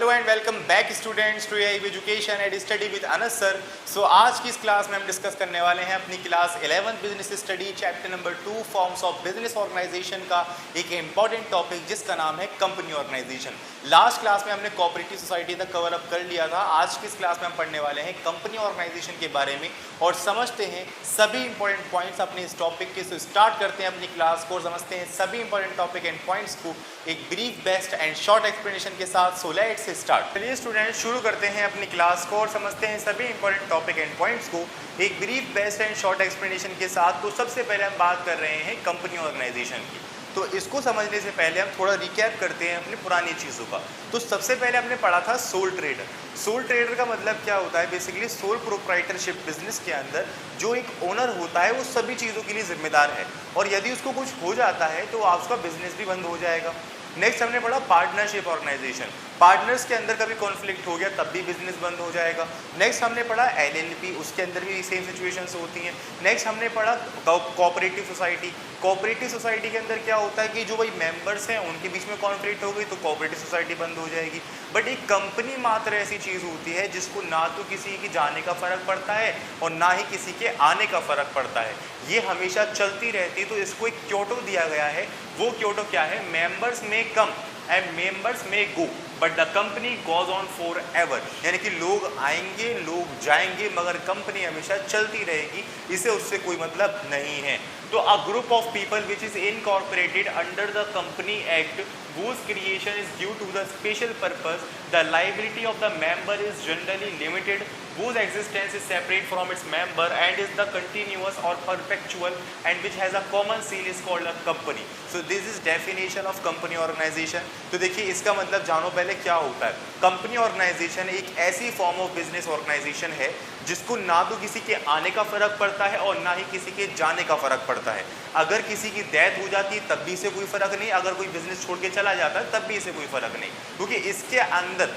Hello and welcome back students to AI education and study with Anas sir. So आज की इस class में हम डिस्कस करने वाले हैं अपनी class 11th business study chapter number 2 forms of business organisation का एक इंपॉर्टेंट टॉपिक जिसका नाम है कंपनी ऑर्गेनाइजेशन। लास्ट क्लास में हमने कोऑपरेटिव सोसाइटी तक कवर अप कर लिया था। आज की इस क्लास में हम पढ़ने वाले हैं कंपनी ऑर्गेनाइजेशन के बारे में और समझते हैं सभी इंपॉर्टेंट पॉइंट्स अपने इस टॉपिक के। स्टार्ट करते हैं अपनी क्लास को और समझते हैं सभी इंपॉर्टेंट टॉपिक एंड पॉइंट्स को एक brief best and short explanation के साथ। So let's start. चलिए स्टूडेंट्स शुरू करते हैं अपनी क्लास को और समझते हैं सभी इंपॉर्टेंट टॉपिक एंड पॉइंट्स को एक brief best and short explanation के साथ। तो सबसे पहले हम बात कर रहे हैं कंपनी ऑर्गेनाइजेशन की। तो इसको समझने से पहले हम थोड़ा रिकैप करते हैं अपनी पुरानी चीज़ों का। तो सबसे पहले हमने पढ़ा था सोल ट्रेडर। सोल ट्रेडर का मतलब क्या होता है? बेसिकली सोल प्रोप्राइटरशिप बिजनेस के अंदर जो एक ओनर होता है वो सभी चीज़ों के लिए जिम्मेदार है और यदि उसको कुछ हो जाता है तो आपका बिजनेस भी बंद हो जाएगा। नेक्स्ट हमने पढ़ा पार्टनरशिप ऑर्गेनाइजेशन। पार्टनर्स के अंदर कभी कॉन्फ्लिक्ट हो गया तब भी बिजनेस बंद हो जाएगा। नेक्स्ट हमने पढ़ा एलएलपी, उसके अंदर भी सेम सिचुएशंस होती हैं। नेक्स्ट हमने पढ़ा कोऑपरेटिव सोसाइटी। कोऑपरेटिव सोसाइटी के अंदर क्या होता है कि जो भाई मेंबर्स हैं उनके बीच में कॉन्फ्लिक्ट हो गई तो कोऑपरेटिव सोसाइटी बंद हो जाएगी। बट एक कंपनी मात्र ऐसी चीज़ होती है जिसको ना तो किसी की जाने का फ़र्क पड़ता है और ना ही किसी के आने का फ़र्क पड़ता है, ये हमेशा चलती रहती है। तो इसको एक क्योटो दिया गया है। वो क्योटो क्या है? मेंबर्स में कम एंड मेंबर्स में go but the company goes on for ever. यानी कि लोग आएंगे लोग जाएंगे मगर कंपनी हमेशा चलती रहेगी, इसे उससे कोई मतलब नहीं है। तो a group of people which is incorporated under the company act whose creation is due to the special purpose, the liability of the member is generally limited, whose existence is separate from its member and is the continuous or perpetual and which has a common seal is called a company. So this is definition of company organization. तो देखिए इसका मतलब जानो पहले क्या होता है। Company organisation एक ऐसी फॉर्म ऑफ बिजनेस ऑर्गेनाइजेशन है जिसको ना तो किसी के आने का फ़र्क पड़ता है और ना ही किसी के जाने का फ़र्क पड़ता है। अगर किसी की डेथ हो जाती है तब भी इसे कोई फ़र्क नहीं, अगर कोई बिजनेस छोड़ के चला जाता है तब भी इसे कोई फ़र्क नहीं, क्योंकि इसके अंदर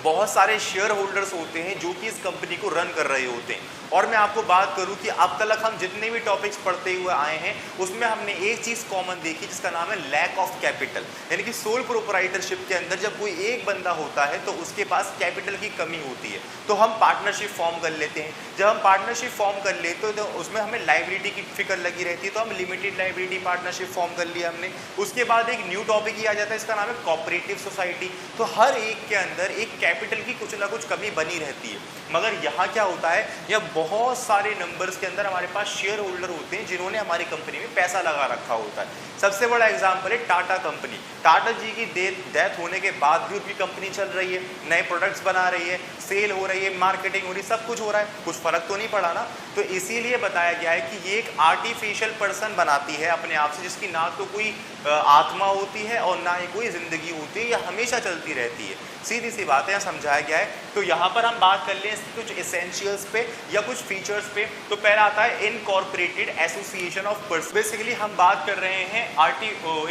बहुत सारे शेयर होल्डर्स होते हैं जो कि इस कंपनी को रन कर रहे होते हैं। और मैं आपको बात करूं कि अब तक हम जितने भी टॉपिक्स पढ़ते हुए आए हैं उसमें हमने एक चीज़ कॉमन देखी जिसका नाम है लैक ऑफ कैपिटल। यानी कि सोल प्रोप्राइटरशिप के अंदर जब कोई एक बंदा होता है तो उसके पास कैपिटल की कमी होती है, तो हम पार्टनरशिप फॉर्म कर लेते हैं। जब हम पार्टनरशिप फॉर्म कर लेते हैं तो उसमें हमें लाइबिलिटी की फिक्र लगी रहती है, तो हम लिमिटेड लाइबिलिटी पार्टनरशिप फॉर्म कर लिया हमने। उसके बाद एक न्यू टॉपिक ही आ जाता है, इसका नाम है कोऑपरेटिव सोसाइटी। तो हर एक के अंदर एक कैपिटल की कुछ ना कुछ कमी बनी रहती है, मगर यहाँ क्या होता है, यह बहुत सारे नंबर्स के अंदर हमारे पास शेयर होल्डर होते हैं जिन्होंने हमारी कंपनी में पैसा लगा रखा होता है। सबसे बड़ा एग्जांपल है टाटा कंपनी। टाटा जी की डेथ होने के बाद भी उनकी कंपनी चल रही है, नए प्रोडक्ट्स बना रही है, सेल हो रही है, मार्केटिंग हो रही है, सब कुछ हो रहा है, कुछ फर्क तो नहीं पड़ा ना। तो इसीलिए बताया गया है कि ये एक आर्टिफिशियल पर्सन बनाती है अपने आप से, जिसकी ना तो कोई आत्मा होती है और ना ही कोई जिंदगी होती है, यह हमेशा चलती रहती है। सीधी सी बातें समझाया गया है। तो यहाँ पर हम बात कर लें कुछ एसेंशियल्स पे या कुछ फीचर्स पे। तो पहला आता है incorporated association of person. Basically हम बात कर रहे हैं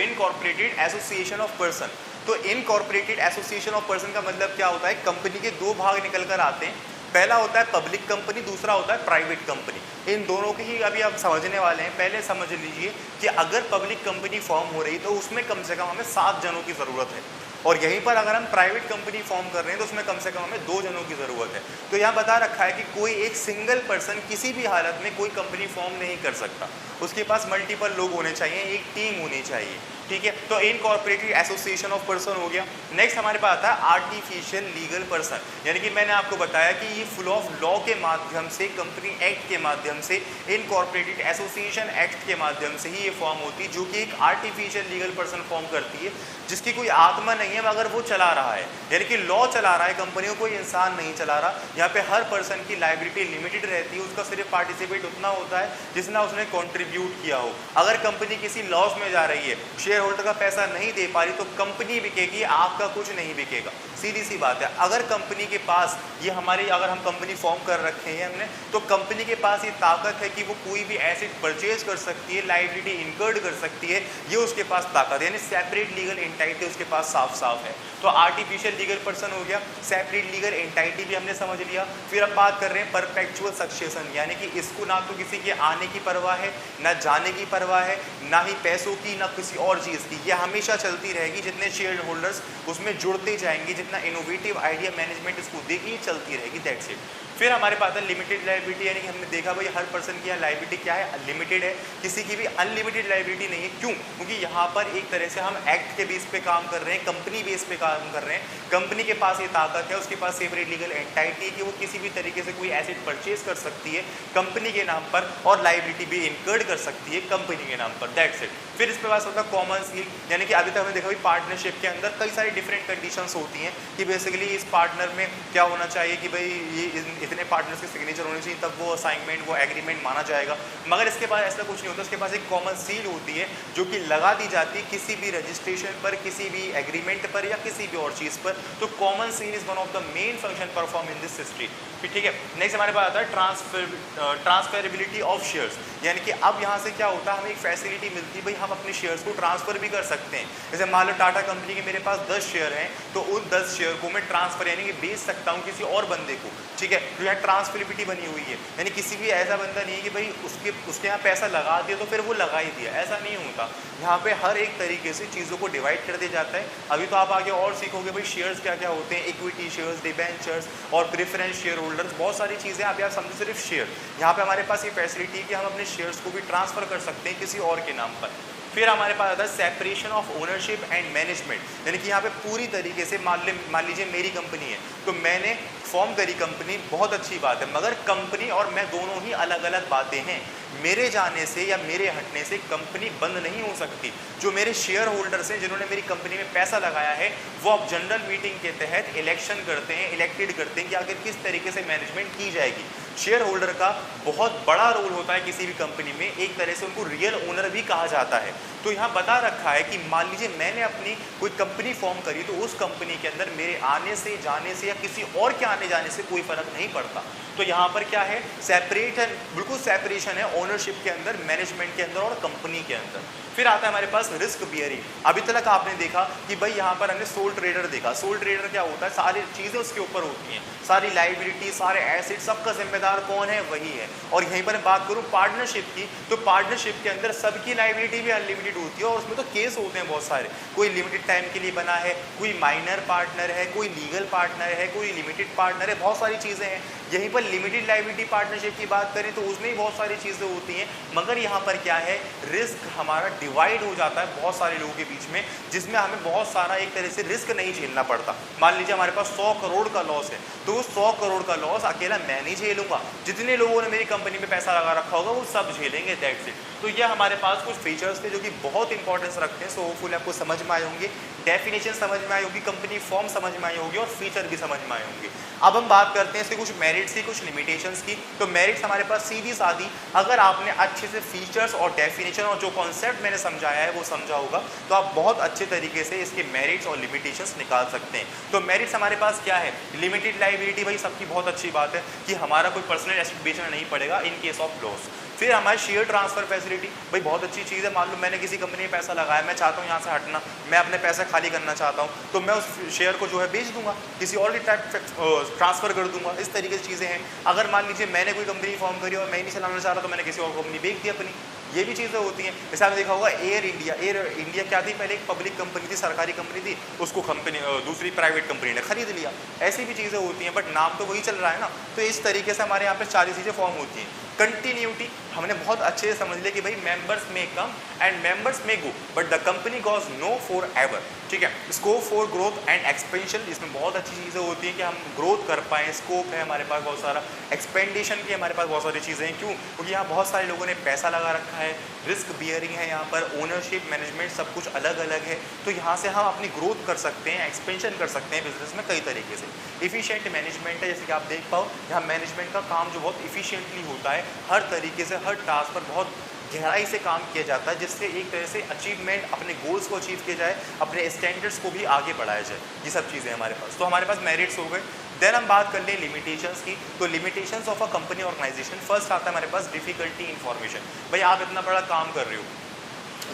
इनकॉर्पोरेटेड एसोसिएशन ऑफ पर्सन। तो इनकॉर्पोरेटेड एसोसिएशन ऑफ पर्सन का मतलब क्या होता है? कंपनी के दो भाग निकल कर आते हैं। पहला होता है पब्लिक कंपनी, दूसरा होता है प्राइवेट कंपनी। इन दोनों की ही अभी आप समझने वाले हैं। पहले समझ लीजिए कि अगर पब्लिक कंपनी फॉर्म हो रही तो उसमें कम से कम हमें 7 जनों की ज़रूरत है, और यहीं पर अगर हम प्राइवेट कंपनी फॉर्म कर रहे हैं तो उसमें कम से कम हमें 2 जनों की ज़रूरत है। तो यहाँ बता रखा है कि कोई एक सिंगल पर्सन किसी भी हालत में कोई कंपनी फॉर्म नहीं कर सकता, उसके पास मल्टीपल लोग होने चाहिए, एक टीम होनी चाहिए। ठीक है, तो इनकॉर्पोरेटेड एसोसिएशन ऑफ पर्सन हो गया। नेक्स्ट हमारे पास आता है आर्टिफिशियल लीगल पर्सन। यानी कि मैंने आपको बताया कि ये फुल ऑफ लॉ के माध्यम से, कंपनी एक्ट के माध्यम से, इनकॉर्पोरेटेड एसोसिएशन एक्ट के माध्यम से ही ये फॉर्म होती है, जो कि एक आर्टिफिशियल लीगल पर्सन फॉर्म करती है जिसकी कोई आत्मा नहीं है मगर वो चला रहा है। यानी कि लॉ चला रहा है, कंपनियों कोई इंसान नहीं चला रहा। यहाँ पे हर पर्सन की लाइबिलिटी लिमिटेड रहती है, उसका सिर्फ पार्टिसिपेट उतना होता है जितना उसने कॉन्ट्रीब्यूट किया हो। अगर कंपनी किसी लॉस में जा रही है, शेयर होल्डर का पैसा नहीं दे पा रही, तो कंपनी बिकेगी, आपका कुछ नहीं बिकेगा। सीधी सी बात है। अगर कंपनी के पास ये हमारी, अगर हम कंपनी फॉर्म कर रखे हैं हमने, तो कंपनी के पास ये ताकत है कि वो कोई भी एसेट परचेज कर सकती है, लाइबिलिटी इनकर्ड कर सकती है, ये उसके पास ताकत है। यानी सेपरेट लीगल एंटाइटी उसके पास साफ साफ है। तो आर्टिफिशियल लीगल पर्सन हो गया, सेपरेट लीगल एंटाइटी भी हमने समझ लिया। फिर हम बात कर रहे हैं परपेचुअल सक्सेशन, यानी कि इसको ना तो किसी के आने की परवाह है, ना जाने की परवाह है, ना ही पैसों की, ना किसी और चीज़ की। ये हमेशा चलती रहेगी, जितने शेयर होल्डर्स उसमें जुड़ते जाएंगे, जितना इनोवेटिव आइडिया मैनेजमेंट इसको देगी, चलती रहेगी। That's it. फिर हमारे पास है लिमिटेड लायबिलिटी, यानी कि हमने देखा भाई हर पर्सन की यहाँ लायबिलिटी क्या है, लिमिटेड है, किसी की भी अनलिमिटेड लायबिलिटी नहीं है। क्यों? क्योंकि यहाँ पर एक तरह से हम एक्ट के बेस पे काम कर रहे हैं, कंपनी बेस पे काम कर रहे हैं। कंपनी के पास ये ताकत है, उसके पास सेपरेट लीगल एंटाइटी है कि वो किसी भी तरीके से कोई एसेट परचेज कर सकती है कंपनी के नाम पर, और लायबिलिटी भी इनकर्ड कर सकती है कंपनी के नाम पर। That's it. फिर इसके पास होता है कॉमन सील, यानी कि अभी तक हमने देखा भाई पार्टनरशिप के अंदर कई सारी डिफरेंट कंडीशंस होती हैं कि बेसिकली इस पार्टनर में क्या होना चाहिए कि भाई ये इतने पार्टनर्स के सिग्नेचर होने चाहिए, तब वो असाइनमेंट, वो एग्रीमेंट माना जाएगा। मगर इसके पास ऐसा कुछ नहीं होता, इसके पास एक कॉमन सील होती है जो कि लगा दी जाती है किसी भी रजिस्ट्रेशन पर, किसी भी एग्रीमेंट पर या किसी भी और चीज़ पर। तो common seal is one of the main function perform in this history. ठीक है। नेक्स्ट हमारे पास आता है ट्रांसफेरेबिलिटी ऑफ शेयर्स, यानी कि अब यहाँ से क्या होता है, हमें एक फैसिलिटी मिलती है भाई हम अपने शेयर्स को ट्रांसफर भी कर सकते हैं। जैसे मान लो टाटा कंपनी के मेरे पास 10 शेयर हैं, तो उन 10 शेयर को मैं ट्रांसफर यानी कि बेच सकता हूँ किसी और बंदे को। ठीक है। तो यहाँ ट्रांसफरेबिलिटी बनी हुई है, यानी किसी भी ऐसा बंदा नहीं है कि भाई उसके यहाँ पैसा लगा दिया तो फिर वो लगा ही दिया, ऐसा नहीं होता। यहाँ पे हर एक तरीके से चीज़ों को डिवाइड कर दिया जाता है। अभी तो आप आगे और सीखोगे भाई शेयर्स क्या क्या होते हैं, इक्विटी शेयर्स, डिबेंचर्स और प्रेफरेंस शेयर होल्डर्स, बहुत सारी चीज़ें। आप समझो सिर्फ शेयर, यहाँ पे हमारे पास ये फैसिलिटी है कि हम अपने शेयर्स को भी ट्रांसफर कर सकते हैं किसी और के नाम पर। फिर हमारे पास आता है separation of ownership and management, यानी कि यहाँ पे पूरी तरीके से मान लीजिए मेरी कंपनी है, तो मैंने फॉर्म करी कंपनी, बहुत अच्छी बात है, मगर कंपनी और मैं दोनों ही अलग अलग बातें हैं। मेरे जाने से या मेरे हटने से कंपनी बंद नहीं हो सकती। जो मेरे शेयर होल्डर्स हैं जिन्होंने मेरी कंपनी में पैसा लगाया है, वो अब जनरल मीटिंग के तहत इलेक्शन करते हैं, इलेक्टेड करते हैं कि आखिर किस तरीके से मैनेजमेंट की जाएगी। शेयर होल्डर का बहुत बड़ा रोल होता है किसी भी कंपनी में, एक तरह से उनको रियल ओनर भी कहा जाता है। तो यहाँ बता रखा है कि मान लीजिए मैंने अपनी कोई कंपनी फॉर्म करी, तो उस कंपनी के अंदर मेरे आने से, जाने से या किसी और के आने जाने से कोई फर्क नहीं पड़ता। तो यहाँ पर क्या है, सेपरेट है, बिल्कुल सेपरेशन है ओनरशिप के अंदर, मैनेजमेंट के अंदर और कंपनी के अंदर। फिर आता है हमारे पास रिस्क बियरिंग। अभी तक आपने देखा कि भाई यहाँ पर हमने सोल ट्रेडर देखा। सोल ट्रेडर क्या होता है, सारी चीज़ें उसके ऊपर होती हैं, सारी लाइबिलिटी, सारे एसेट, सबका जिम्मेदार कौन है, वही है। और यहीं पर बात करूँ पार्टनरशिप की, तो पार्टनरशिप के अंदर सबकी लाइबिलिटी भी अनलिमिटेड होती है, और उसमें तो केस होते हैं बहुत सारे। कोई लिमिटेड टाइम के लिए बना है, कोई माइनर पार्टनर है, कोई लीगल पार्टनर है, कोई लिमिटेड पार्टनर है, बहुत सारी चीज़ें हैं। यहीं पर लिमिटेड लाइबिलिटी पार्टनरशिप की बात करें तो उसमें ही बहुत सारी चीज़ें होती हैं, मगर यहाँ पर क्या है, रिस्क हमारा डिवाइड हो जाता है बहुत सारे लोगों के बीच में, जिसमें हमें बहुत सारा एक तरह से रिस्क नहीं झेलना पड़ता। मान लीजिए हमारे पास 100 करोड़ का लॉस है, तो उस 100 करोड़ का लॉस अकेला मैं नहीं झेलूंगा, जितने लोगों ने मेरी कंपनी में पैसा लगा रखा होगा वो सब झेलेंगे। That's it. तो ये हमारे पास कुछ फीचर्स थे जो कि बहुत इंपॉर्टेंस रखते हैं। सो होपफुली आपको समझ में आए होंगे, डेफिनेशन समझ में आई होगी, कंपनी फॉर्म समझ में आई होगी और फीचर भी समझ में आए होंगे। अब हम बात करते हैं इसके कुछ मेरिट्स की, कुछ लिमिटेशंस की। तो मेरिट्स हमारे पास सीधी सादी, अगर आपने अच्छे से फीचर्स और डेफिनेशन और जो कॉन्सेप्ट मैंने समझाया है वो समझा होगा, तो आप बहुत अच्छे तरीके से इसके मेरिट्स और लिमिटेशंस निकाल सकते हैं। तो मेरिट्स हमारे पास क्या है, लिमिटेड लायबिलिटी, भाई सबकी बहुत अच्छी बात है कि हमारा कोई पर्सनल एसेट बेचना नहीं पड़ेगा इन केस ऑफ लॉस। फिर हमारी शेयर ट्रांसफर फैसिलिटी, भाई बहुत अच्छी चीज़ है। मान लो मैंने किसी कंपनी में पैसा लगाया, मैं चाहता हूँ यहाँ से हटना, मैं अपने पैसा खाली करना चाहता हूँ, तो मैं उस शेयर को जो है बेच दूंगा, किसी और की टाइप ट्रांसफर कर दूंगा। इस तरीके से चीज़ें हैं। अगर मान लीजिए मैंने कोई कंपनी फॉर्म करी और मैं नहीं चलाना चाह रहा, तो मैंने किसी और कंपनी बेच दी अपनी, ये भी चीज़ें होती हैं। जैसे आपने देखा होगा एयर इंडिया क्या थी, पहले एक पब्लिक कंपनी थी, सरकारी कंपनी थी, उसको कंपनी दूसरी प्राइवेट कंपनी ने खरीद लिया। ऐसी भी चीज़ें होती हैं, बट नाम तो वही चल रहा है ना। तो इस तरीके से हमारे यहाँ पे सारी चीज़ें फॉर्म होती हैं। कंटिन्यूटी हमने बहुत अच्छे से समझ लिया कि भाई मेंबर्स में कम एंड मेंबर्स में go, but the company goes on forever. ठीक है। Scope for growth and expansion, इसमें बहुत अच्छी चीज़ें होती हैं कि हम ग्रोथ कर पाएँ, स्कोप है हमारे पास बहुत सारा, एक्सपेंडिशन की हमारे पास बहुत सारी चीज़ें हैं। क्यों? क्योंकि यहाँ बहुत सारे लोगों ने पैसा लगा रखा है, रिस्क बियरिंग है, यहाँ पर ओनरशिप, मैनेजमेंट सब कुछ अलग अलग है। तो यहाँ से हम अपनी ग्रोथ कर सकते हैं, एक्सपेंशन कर सकते हैं बिजनेस में कई तरीके से। इफिशिएंट मैनेजमेंट है, जैसे कि आप देख पाओ यहाँ मैनेजमेंट का काम जो बहुत इफिशिएंटली होता है, हर तरीके से हर टास्क पर बहुत गहराई से काम किया जाता है, जिससे एक तरह से अचीवमेंट, अपने गोल्स को अचीव किया जाए, अपने स्टैंडर्ड्स को भी आगे बढ़ाया जाए। ये सब चीज़ें हमारे पास। तो हमारे पास मेरिट्स हो गए। देन हम बात कर लें लिमिटेशंस की। तो limitations of a company organisation, first आता है हमारे पास डिफिकल्टी इन्फॉर्मेशन। भाई आप इतना बड़ा काम कर रहे हो,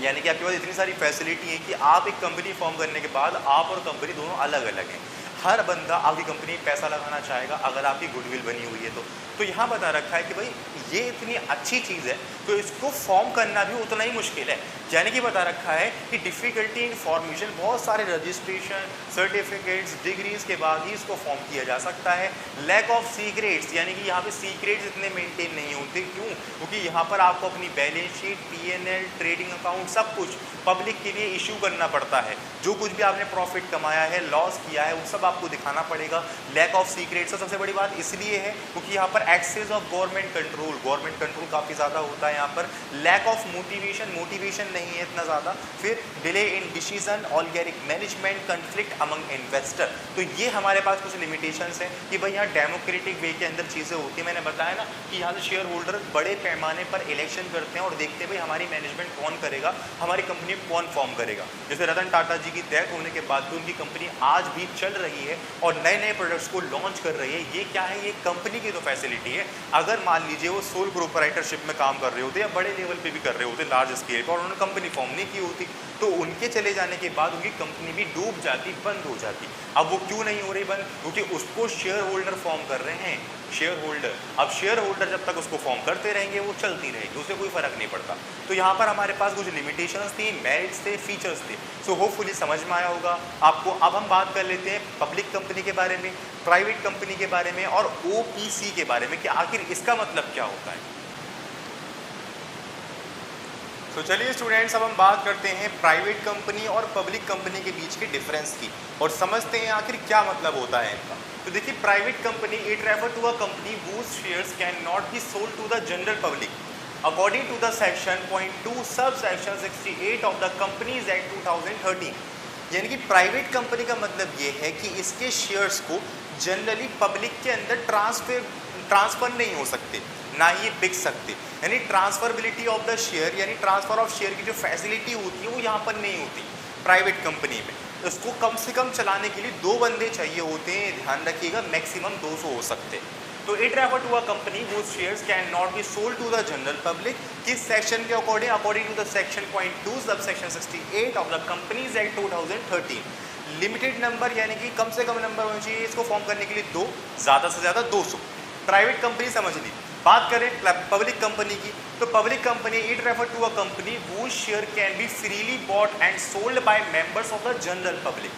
यानी कि आपके पास इतनी सारी फैसिलिटी है कि आप एक कंपनी फॉर्म करने के बाद आप और कंपनी दोनों अलग अलग हैं। हर बंदा आपकी कंपनी में पैसा लगाना चाहेगा अगर आपकी गुडविल बनी हुई है तो यहाँ बता रखा है कि भाई ये इतनी अच्छी चीज़ है तो इसको फॉर्म करना भी उतना ही मुश्किल है। यानी कि बता रखा है कि डिफ़िकल्टी इन फॉर्मेशन, बहुत सारे रजिस्ट्रेशन, सर्टिफिकेट्स, डिग्रीज के बाद ही इसको फॉर्म किया जा सकता है। लैक ऑफ सीक्रेट्स, यानी कि यहाँ पे सीक्रेट्स इतने मेंटेन नहीं होते। क्यों? क्योंकि यहाँ पर आपको अपनी balance sheet, PNL, trading account सब कुछ पब्लिक के लिए इशू करना पड़ता है। जो कुछ भी आपने प्रॉफिट कमाया है, लॉस किया है, वो सब आपको दिखाना पड़ेगा। लैक ऑफ सीक्रेट्स सबसे बड़ी बात इसलिए है क्योंकि यहाँ पर एक्सेस ऑफ गवर्नमेंट कंट्रोल काफ़ी ज़्यादा होता है। यहाँ पर लैक ऑफ मोटिवेशन नहीं है इतना ज़्यादा। फिर delay in decision, oligarchic management, conflict among investor. तो ये हमारे पास कुछ लिमिटेशंस हैं कि भाई यहाँ डेमोक्रेटिक वे के अंदर चीज़ें होती हैं। मैंने बताया ना कि यहाँ से शेयर होल्डर बड़े पैमाने पर इलेक्शन करते हैं और देखते हैं भाई हमारी मैनेजमेंट कौन करेगा, हमारी कंपनी कौन फॉर्म करेगा। जैसे रतन टाटा जी की डेथ होने के बाद भी उनकी कंपनी आज भी चल रही है और नए नए प्रोडक्ट्स को लॉन्च कर रही है। ये क्या है? ये कंपनी की तो फैसिलिटी है। अगर मान लीजिए वो सोल प्रोप्राइटरशिप में काम कर रहे होते या बड़े लेवल पे भी कर रहे होते, लार्ज स्केल पर, और उन्होंने कंपनी फॉर्म नहीं की होती तो उनके चले जाने के बाद उनकी कंपनी भी डूब जाती, बंद हो जाती। अब वो क्यों नहीं हो रही बंद? क्योंकि उसको शेयर होल्डर फॉर्म कर रहे हैं, शेयर होल्डर। अब शेयर होल्डर जब तक उसको फॉर्म करते रहेंगे वो चलती रहेगी, उससे कोई फर्क नहीं पड़ता। तो यहाँ पर हमारे पास कुछ लिमिटेशंस थी, मेरिट्स थे, फीचर्स थे। सो होपफुली समझ में आया होगा आपको। अब हम बात कर लेते हैं पब्लिक कंपनी के बारे में, प्राइवेट कंपनी के बारे में और ओपीसी के बारे में कि आखिर इसका मतलब क्या होता है। तो चलिए स्टूडेंट्स, अब हम बात करते हैं प्राइवेट कंपनी और पब्लिक कंपनी के बीच के डिफरेंस की और समझते हैं आखिर क्या मतलब होता है इनका। तो देखिए, private company it refer to a company whose shares can not be sold to the general public according to the section 0.2 sub section 68 of the companies act 2013। यानी कि प्राइवेट कंपनी का मतलब ये है कि इसके शेयर्स को जनरली पब्लिक के अंदर ट्रांसफर नहीं हो सकते, ना ही बिक सकते। यानी ट्रांसफरबिलिटी ऑफ द शेयर, यानी ट्रांसफर ऑफ शेयर की जो फैसिलिटी होती है वो यहाँ पर नहीं होती प्राइवेट कंपनी में। इसको कम से कम चलाने के लिए 2 बंदे चाहिए होते हैं, ध्यान रखिएगा, मैक्सिमम 200 हो सकते हैं। तो it refer to a company whose shares can not be sold to the general public. किस सेक्शन के according? According to the section 0.2 sub section 68 of the companies act 2013। Limited number, यानी कि कम से कम नंबर होना चाहिए इसको फॉर्म करने के लिए 2, ज़्यादा से ज़्यादा 200। प्राइवेट कंपनी समझ ली। बात करें पब्लिक कंपनी की, तो public company it refer to a company whose share can be freely bought and sold by members of the general public.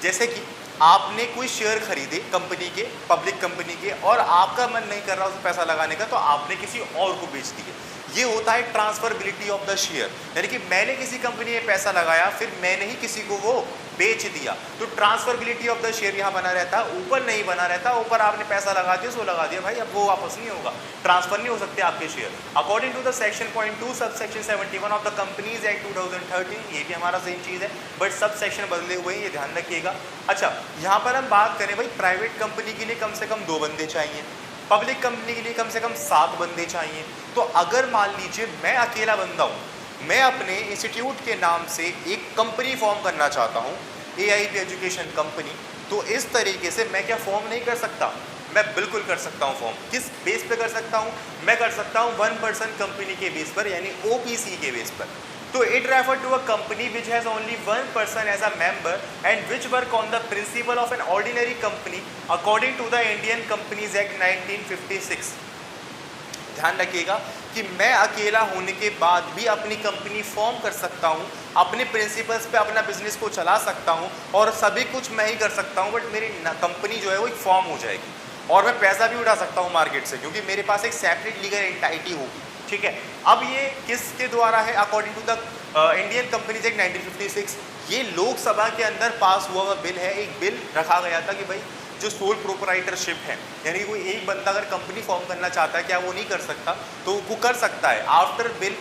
जैसे कि आपने कोई शेयर खरीदे कंपनी के, पब्लिक कंपनी के, और आपका मन नहीं कर रहा उसमें पैसा लगाने का तो आपने किसी और को बेच दिया। ये होता है ट्रांसफरबिलिटी ऑफ द शेयर। यानी कि मैंने किसी कंपनी में पैसा लगाया, फिर मैंने ही किसी को वो बेच दिया, तो ट्रांसफरबिलिटी ऑफ द शेयर यहाँ बना रहता है, ऊपर नहीं बना रहता। ऊपर आपने पैसा लगा दिया, सो लगा दिया भाई, अब वो वापस नहीं होगा, ट्रांसफर नहीं हो सकते आपके share. According to the section 0.2 sub section 71 of the companies act 2013, ये भी हमारा सेम चीज़ है बट सब सेक्शन बदले हुए हैं, ये ध्यान रखिएगा। अच्छा, यहाँ पर हम बात करें भाई प्राइवेट कंपनी के लिए कम से कम 2 बंदे चाहिए, पब्लिक कंपनी के लिए कम से कम 7 बंदे चाहिए। तो अगर मान लीजिए मैं अकेला बंदा हूँ, मैं अपने इंस्टीट्यूट के नाम से एक कंपनी फॉर्म करना चाहता हूँ, AIP एजुकेशन कंपनी, तो इस तरीके से मैं क्या फॉर्म नहीं कर सकता? मैं बिल्कुल कर सकता हूँ फॉर्म। किस बेस पे कर सकता हूँ? मैं कर सकता हूँ 1 पर्सन कंपनी के बेस पर, यानी OPC के बेस पर। तो it refer to a company which has only 1 person as a member and which work on the principle of an ordinary company according to the Indian companies act 1956। ध्यान रखिएगा कि मैं अकेला होने के बाद भी अपनी कंपनी फॉर्म कर सकता हूँ, अपने प्रिंसिपल्स पे अपना बिजनेस को चला सकता हूँ और सभी कुछ मैं ही कर सकता हूँ, बट मेरी कंपनी जो है वो एक फॉर्म हो जाएगी और मैं पैसा भी उठा सकता हूँ मार्केट से, क्योंकि मेरे पास एक सेपरेट लीगल एंटिटी होगी। ठीक है, अब ये किसके द्वारा है? According to the Indian companies act 1956। ये लोकसभा के अंदर पास हुआ हुआ बिल है। एक बिल रखा गया था कि भाई जो सोल प्रोप्राइटरशिप है, यानी कोई एक बंदा अगर कंपनी फॉर्म करना चाहता है, क्या वो नहीं कर सकता? तो वो कर सकता है। आफ्टर बिल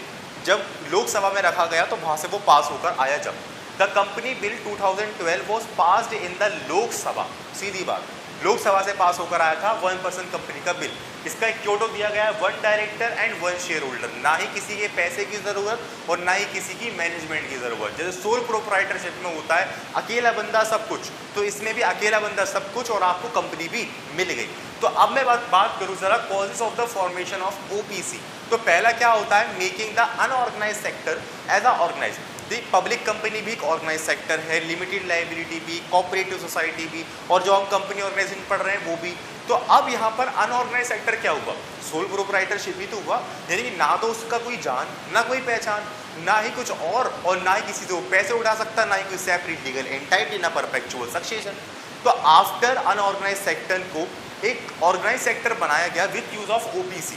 जब लोकसभा में रखा गया तो वहाँ से वो पास होकर आया। जब the company bill 2012 was passed in the Lok Sabha, सीधी बात, लोकसभा से पास होकर आया था 1 पर्सन कंपनी का बिल। इसका एक क्योटो दिया गया है 1 डायरेक्टर एंड 1 शेयर होल्डर। ना ही किसी के पैसे की ज़रूरत और ना ही किसी की मैनेजमेंट की ज़रूरत। जैसे सोल प्रोप्राइटरशिप में होता है अकेला बंदा सब कुछ, तो इसमें भी अकेला बंदा सब कुछ और आपको कंपनी भी मिल गई। तो अब मैं बात करूँ ज़रा causes of the formation of OPC। तो पहला क्या होता है? Making the unorganised sector as a organised. देख पब्लिक कंपनी भी एक ऑर्गेनाइज सेक्टर है, लिमिटेड लाइबिलिटी भी, कोऑपरेटिव सोसाइटी भी, और जो हम कंपनी ऑर्गेनाइजेशन पढ़ रहे हैं वो भी। तो अब यहाँ पर अनऑर्गेनाइज सेक्टर क्या हुआ, सोल प्रोप्राइटरशिप ही तो हुआ, यानी कि ना तो उसका कोई जान, ना कोई पहचान, ना ही कुछ और ना ही किसी से वो पैसे उठा सकता, ना ही कोई सेपरेट लीगल एंटाइटी, ना परपेचुअल सक्सेशन। तो आफ्टर अनऑर्गेनाइज सेक्टर को एक ऑर्गेनाइज सेक्टर बनाया गया with use of OPC,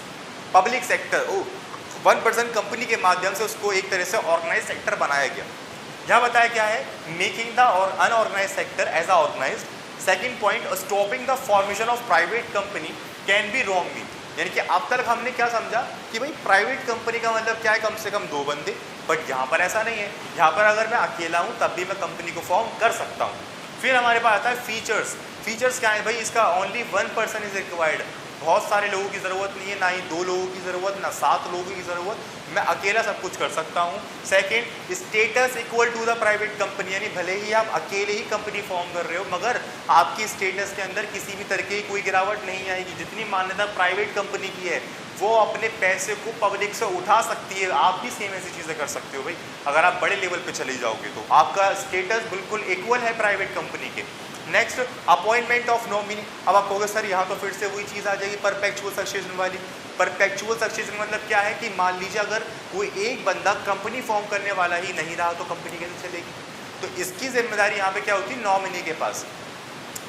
public sector, 1% company के माध्यम से उसको एक तरह से ऑर्गेनाइज सेक्टर बनाया गया। यहाँ बताया क्या है, making the unorganised sector as a organised. Second point, stopping the formation of private company can be wrongly, यानी कि अब तक हमने क्या समझा कि भाई प्राइवेट कंपनी का मतलब क्या है, कम से कम 2 बंदे, बट यहाँ पर ऐसा नहीं है। यहाँ पर अगर मैं अकेला हूँ तब भी मैं कंपनी को फॉर्म कर सकता हूँ। फिर हमारे पास आता है फीचर्स। फीचर्स क्या है भाई, इसका ओनली 1% इज रिक्वायर्ड, बहुत सारे लोगों की ज़रूरत नहीं है, ना ही 2 लोगों की ज़रूरत, ना 7 लोगों की ज़रूरत, मैं अकेला सब कुछ कर सकता हूँ। Second, status equal to the private company, यानी भले ही आप अकेले ही कंपनी फॉर्म कर रहे हो मगर आपकी स्टेटस के अंदर किसी भी तरह की कोई गिरावट नहीं आएगी। जितनी मान्यता प्राइवेट कंपनी की है वो अपने पैसे को पब्लिक से उठा सकती है, आप भी सेम ऐसी चीज़ें कर सकते हो भाई। अगर आप बड़े लेवल पे चले जाओगे तो आपका स्टेटस बिल्कुल इक्वल है प्राइवेट कंपनी के। Next, appointment of nominee. अब आप कहोगे सर यहाँ तो फिर से वही चीज़ आ जाएगी परपेचुअल सक्सेशन वाली। परपेचुअल सक्सेशन मतलब क्या है कि मान लीजिए अगर कोई एक बंदा कंपनी फॉर्म करने वाला ही नहीं रहा तो कंपनी कैसे चलेगी। तो इसकी जिम्मेदारी यहाँ पे क्या होती है, नॉमिनी के पास।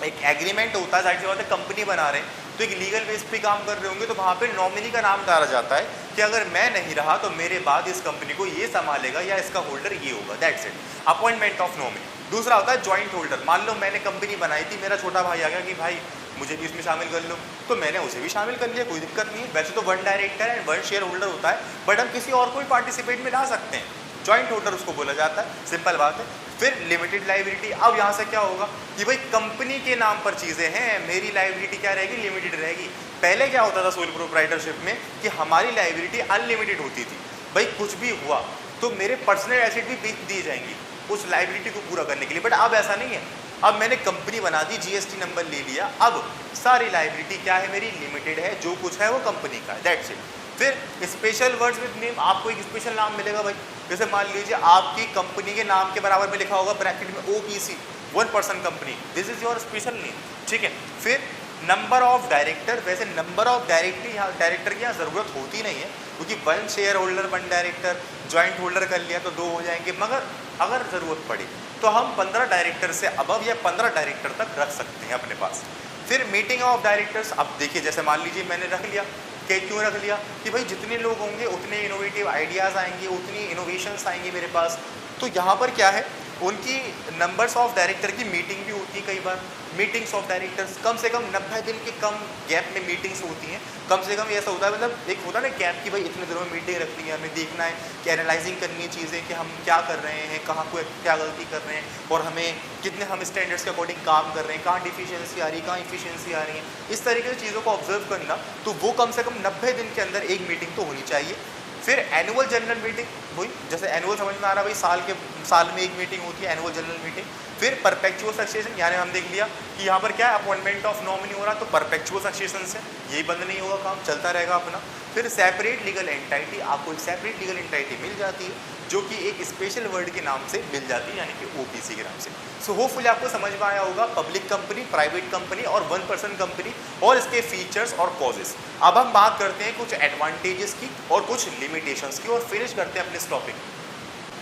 एक एग्रीमेंट होता है, जाहिर सी बात है कंपनी बना रहे हैं तो एक लीगल बेस पे काम कर रहे होंगे, तो वहाँ पे नॉमिनी का नाम डाला जाता है कि अगर मैं नहीं रहा तो मेरे बाद इस कंपनी को ये संभालेगा या इसका होल्डर ये होगा, that's it, appointment of nominee. दूसरा होता है जॉइंट होल्डर। मान लो मैंने कंपनी बनाई थी, मेरा छोटा भाई आ गया कि भाई मुझे भी इसमें शामिल कर लो, तो मैंने उसे भी शामिल कर लिया, कोई दिक्कत नहीं है। वैसे तो 1 डायरेक्टर एंड 1 शेयर होल्डर होता है, बट हम किसी और को भी पार्टिसिपेट में ला सकते हैं, जॉइंट होल्डर उसको बोला जाता है, सिंपल बात है। फिर लिमिटेड लाइबिलिटी। अब यहाँ से क्या होगा कि भाई कंपनी के नाम पर चीज़ें हैं, मेरी लाइबिलिटी क्या रहेगी, लिमिटेड रहेगी। पहले क्या होता था सोल प्रोप्राइटरशिप में कि हमारी लाइबिलिटी अनलिमिटेड होती थी, भाई कुछ भी हुआ तो मेरे पर्सनल एसेट भी बेच दिए जाएंगी उस लाइबिलिटी को पूरा करने के लिए। बट अब ऐसा नहीं है, अब मैंने कंपनी बना दी, जीएसटी नंबर ले लिया, अब सारी लाइबिलिटी क्या है मेरी, लिमिटेड है, जो कुछ है वो कंपनी का है, दैट्स इट। फिर स्पेशल वर्ड्स विद नेम, आपको एक स्पेशल नाम मिलेगा भाई, जैसे मान लीजिए आपकी कंपनी के नाम के बराबर में लिखा होगा ब्रैकेट में OPC, 1% company, this is your special name, ठीक है। फिर नंबर ऑफ डायरेक्टर, वैसे नंबर ऑफ डायरेक्टर की यहाँ ज़रूरत होती नहीं है क्योंकि 1 share holder 1 director, joint holder कर लिया तो 2 हो जाएंगे, मगर अगर ज़रूरत पड़े तो हम 15 डायरेक्टर से अबव या 15 डायरेक्टर तक रख सकते हैं अपने पास। फिर मीटिंग ऑफ डायरेक्टर्स। अब देखिए जैसे मान लीजिए मैंने रख लिया, क्यों रख लिया कि भाई जितने लोग होंगे उतने इनोवेटिव आइडियाज़ आएंगे, उतनी इनोवेशंस आएंगे मेरे पास। तो यहाँ पर क्या है, उनकी नंबर्स ऑफ डायरेक्टर की मीटिंग भी होती है, कई बार मीटिंग्स ऑफ डायरेक्टर्स कम से कम 90 दिन के कम गैप में मीटिंग्स होती हैं, कम से कम ऐसा होता है, मतलब एक होता है ना गैप की, भाई इतने दिनों में मीटिंग रखनी है, हमें देखना है कि एनालाइजिंग करनी है चीज़ें कि हम क्या कर रहे हैं, कहाँ को क्या गलती कर रहे हैं और हमें कितने हम स्टैंडर्ड्स के अकॉर्डिंग काम कर रहे हैं, कहाँ डिफिशियंसी आ रही है, कहाँ इफिशियंसी आ रही है, इस तरीके से चीज़ों को ऑब्जर्व करना, तो वो कम से कम 90 दिन के अंदर एक मीटिंग तो होनी चाहिए। फिर एनुअल जनरल मीटिंग, वही जैसे एनुअल समझ में आ रहा है भाई, साल में एक मीटिंग होती है एनुअल जनरल मीटिंग। फिर परपेचुअल सक्सेशन, यानी हम देख लिया कि यहाँ पर क्या है, अपॉइंटमेंट ऑफ नॉमिनी हो रहा है तो परपेचुअल सक्सेशन से यही बंद नहीं होगा, काम चलता रहेगा अपना। फिर सेपरेट लीगल एंटाइटी, आपको एक सेपरेट लीगल एंटाइटी मिल जाती है जो कि एक स्पेशल वर्ड के नाम से मिल जाती है, यानी कि ओपीसी के नाम से। सो होपफुली आपको समझ में आया होगा पब्लिक कंपनी, प्राइवेट कंपनी और 1% कंपनी और इसके फीचर्स और कॉजेस। अब हम बात करते हैं कुछ एडवांटेजेस की और कुछ लिमिटेशंस की और फिनिश करते हैं अपने इस टॉपिक।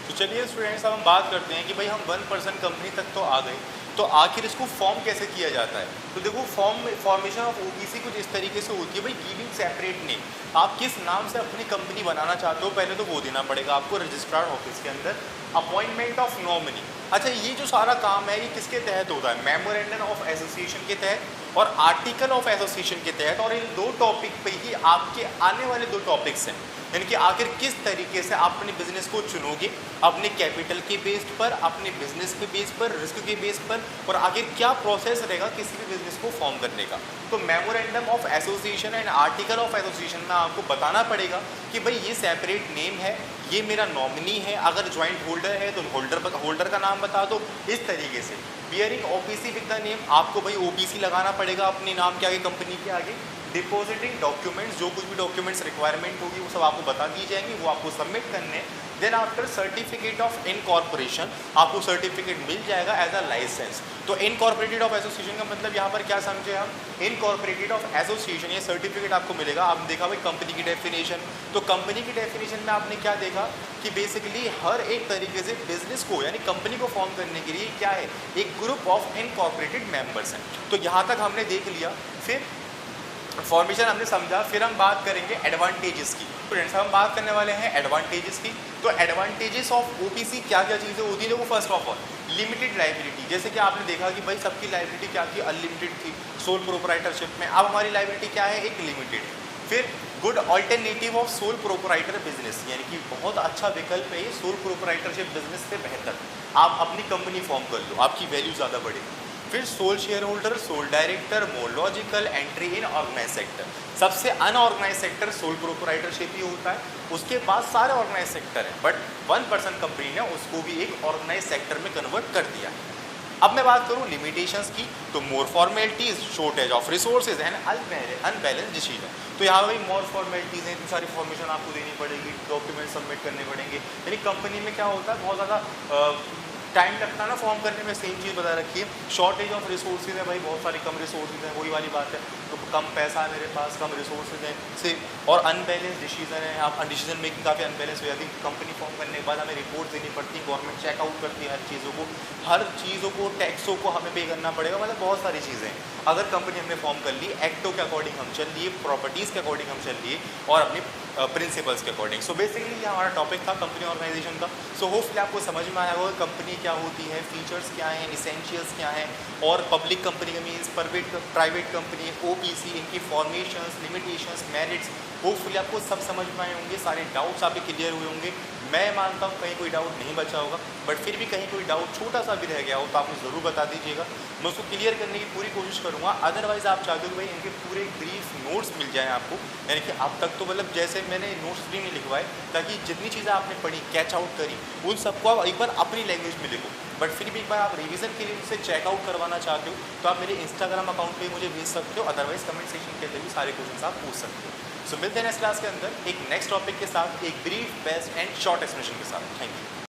तो चलिए स्टूडेंट्स, अब हम बात करते हैं कि भाई हम 1% कंपनी तक तो आ गए, तो आखिर इसको फॉर्म कैसे किया जाता है। तो देखो फॉर्मेशन ऑफ ओबीसी कुछ इस तरीके से होती है भाई, गिविंग सेपरेट नेम, आप किस नाम से अपनी कंपनी बनाना चाहते हो पहले तो वो देना पड़ेगा आपको रजिस्ट्रार ऑफिस के अंदर। अपॉइंटमेंट ऑफ नॉमिनी, अच्छा ये जो सारा काम है ये किसके तहत होता है, मेमोरेंडम ऑफ एसोसिएशन के तहत और आर्टिकल ऑफ एसोसिएशन के तहत। और इन 2 टॉपिक पे ही आपके आने वाले 2 टॉपिक्स हैं, यानी कि आखिर किस तरीके से आप अपने बिजनेस को चुनोगे, अपने कैपिटल के बेस पर, अपने बिजनेस के बेस पर, रिस्क के बेस पर, और आखिर क्या प्रोसेस रहेगा किसी भी बिजनेस को फॉर्म करने का। तो memorandum of association and article of association में आपको बताना पड़ेगा कि भाई ये सेपरेट नेम है, ये मेरा नॉमिनी है, अगर ज्वाइंट होल्डर है तो होल्डर का नाम बता दो, इस तरीके से। Bearing OPC with the name, आपको भाई ओपीसी लगाना पड़ेगा अपने नाम के आगे, कंपनी के आगे। डिपॉजिटिंग डॉक्यूमेंट्स, जो कुछ भी डॉक्यूमेंट्स रिक्वायरमेंट होगी वो सब आपको बता दी जाएंगी, वो आपको सबमिट करने हैं। Then after certificate of incorporation आपको सर्टिफिकेट मिल जाएगा एज अ लाइसेंस। तो इनकॉर्पोरेटेड ऑफ एसोसिएशन का मतलब यहाँ पर क्या समझे हम, इनकॉर्पोरेटेड ऑफ एसोसिएशन ये सर्टिफिकेट आपको मिलेगा। आपने देखा भाई कंपनी की डेफिनेशन, तो कंपनी की डेफिनेशन में आपने क्या देखा कि बेसिकली हर एक तरीके से बिजनेस को यानी कंपनी को फॉर्म करने के लिए क्या है, एक ग्रुप ऑफ इनकॉर्पोरेटेड मेंबर्स हैं। तो यहाँ तक हमने देख लिया, फिर फॉर्मेशन हमने समझा, फिर हम बात करेंगे एडवांटेजेस की। स्टूडेंट्स हम बात करने वाले हैं एडवांटेजेस की। तो एडवांटेजेस ऑफ ओपीसी क्या क्या चीज़ें होती है, देखो first of all limited liability, जैसे कि आपने देखा कि भाई सबकी लाइबिलिटी क्या थी, अनलिमिटेड थी सोल प्रोप्राइटरशिप में, अब हमारी लाइबिलिटी क्या है, एक लिमिटेड है। फिर good alternative of sole proprietor business, यानी कि बहुत अच्छा विकल्प है ये सोल प्रोप्राइटरशिप बिजनेस से बेहतर, आप अपनी कंपनी फॉर्म कर लो, आपकी वैल्यू ज़्यादा बढ़ेगी। फिर sole shareholder, sole director, more logical entry in organised sector, सबसे अनऑर्गेनाइज सेक्टर सोल प्रोप्राइटरशिप ही होता है, उसके बाद सारे ऑर्गेनाइज सेक्टर हैं, बट 1% कंपनी ने उसको भी एक ऑर्गेनाइज सेक्टर में कन्वर्ट कर दिया है। अब मैं बात करूं लिमिटेशंस की, तो more formalities, shortage of resources and unbalance decision. तो यहाँ भाई मोर फॉर्मेलिटीज़ हैं, इतनी सारी फॉर्मेशन आपको देनी पड़ेगी, डॉक्यूमेंट सबमिट करने पड़ेंगे, यानी कंपनी में क्या होता है बहुत ज़्यादा टाइम लगता है ना फॉर्म करने में। सेम चीज़ बता रखी है, शॉर्टेज ऑफ रिसोर्सेज है भाई, बहुत सारी कम रिसोर्सेज हैं, वही वाली बात है, तो कम पैसा है मेरे पास, कम रिसोर्सेज हैं से, और अनबैलेंस डिसीजन है, आप डिसीजन मेकिंग काफ़ी अनबैलेंस हो जाती है। कंपनी फॉर्म करने के बाद हमें रिपोर्ट देनी पड़ती है, गवर्नमेंट चेकआउट करती है हर चीज़ों को टैक्सों को हमें पे करना पड़ेगा, मतलब बहुत सारी चीज़ें हैं। अगर कंपनी हमने फॉर्म कर ली, एक्टों के अकॉर्डिंग हम चल लिए, प्रॉपर्टीज़ के अकॉर्डिंग हम चल लिए, और अपने प्रिंसिपल्स के अकॉर्डिंग। सो बेसिकली ये हमारा टॉपिक था कंपनी ऑर्गेनाइजेशन का। सो होपफुली आपको समझ में आया होगा कंपनी क्या होती है, फीचर्स क्या हैं, इसेंशियल्स क्या हैं, और पब्लिक कंपनी का मीन्स प्राइवेट कंपनी, ओपीसी, इनकी फॉर्मेशंस, लिमिटेशंस, मेरिट्स, होपफुली आपको सब समझ में आए होंगे, सारे डाउट्स आपके क्लियर हुए होंगे। मैं मानता हूँ कहीं कोई डाउट नहीं बचा होगा, बट फिर भी कहीं कोई डाउट छोटा सा भी रह गया हो तो आप मुझे ज़रूर बता दीजिएगा, मैं उसको क्लियर करने की पूरी कोशिश करूँगा। अदरवाइज़ आप चाहते हो भाई इनके पूरे ब्रीफ नोट्स मिल जाएँ आपको, यानी कि अब तक तो मतलब जैसे मैंने नोट्स फ्री में लिखवाए, ताकि जितनी चीज़ें आपने पढ़ी, कैच आउट करी, उन सबको आप एक बार अपनी लैंग्वेज में लिखो। बट फिर भी एक बार आप रिवीजन के लिए उनसे चेकआउट करवाना चाहते हो तो आप मेरे इंस्टाग्राम अकाउंट पे मुझे भेज सकते हो, अदरवाइज कमेंट सेक्शन के अंदर भी सारे क्वेश्चन आप पूछ सकते हो। सो मिलते हैं नेक्स्ट क्लास के अंदर एक नेक्स्ट टॉपिक के साथ, एक brief, best and short explanation के साथ। Thank you.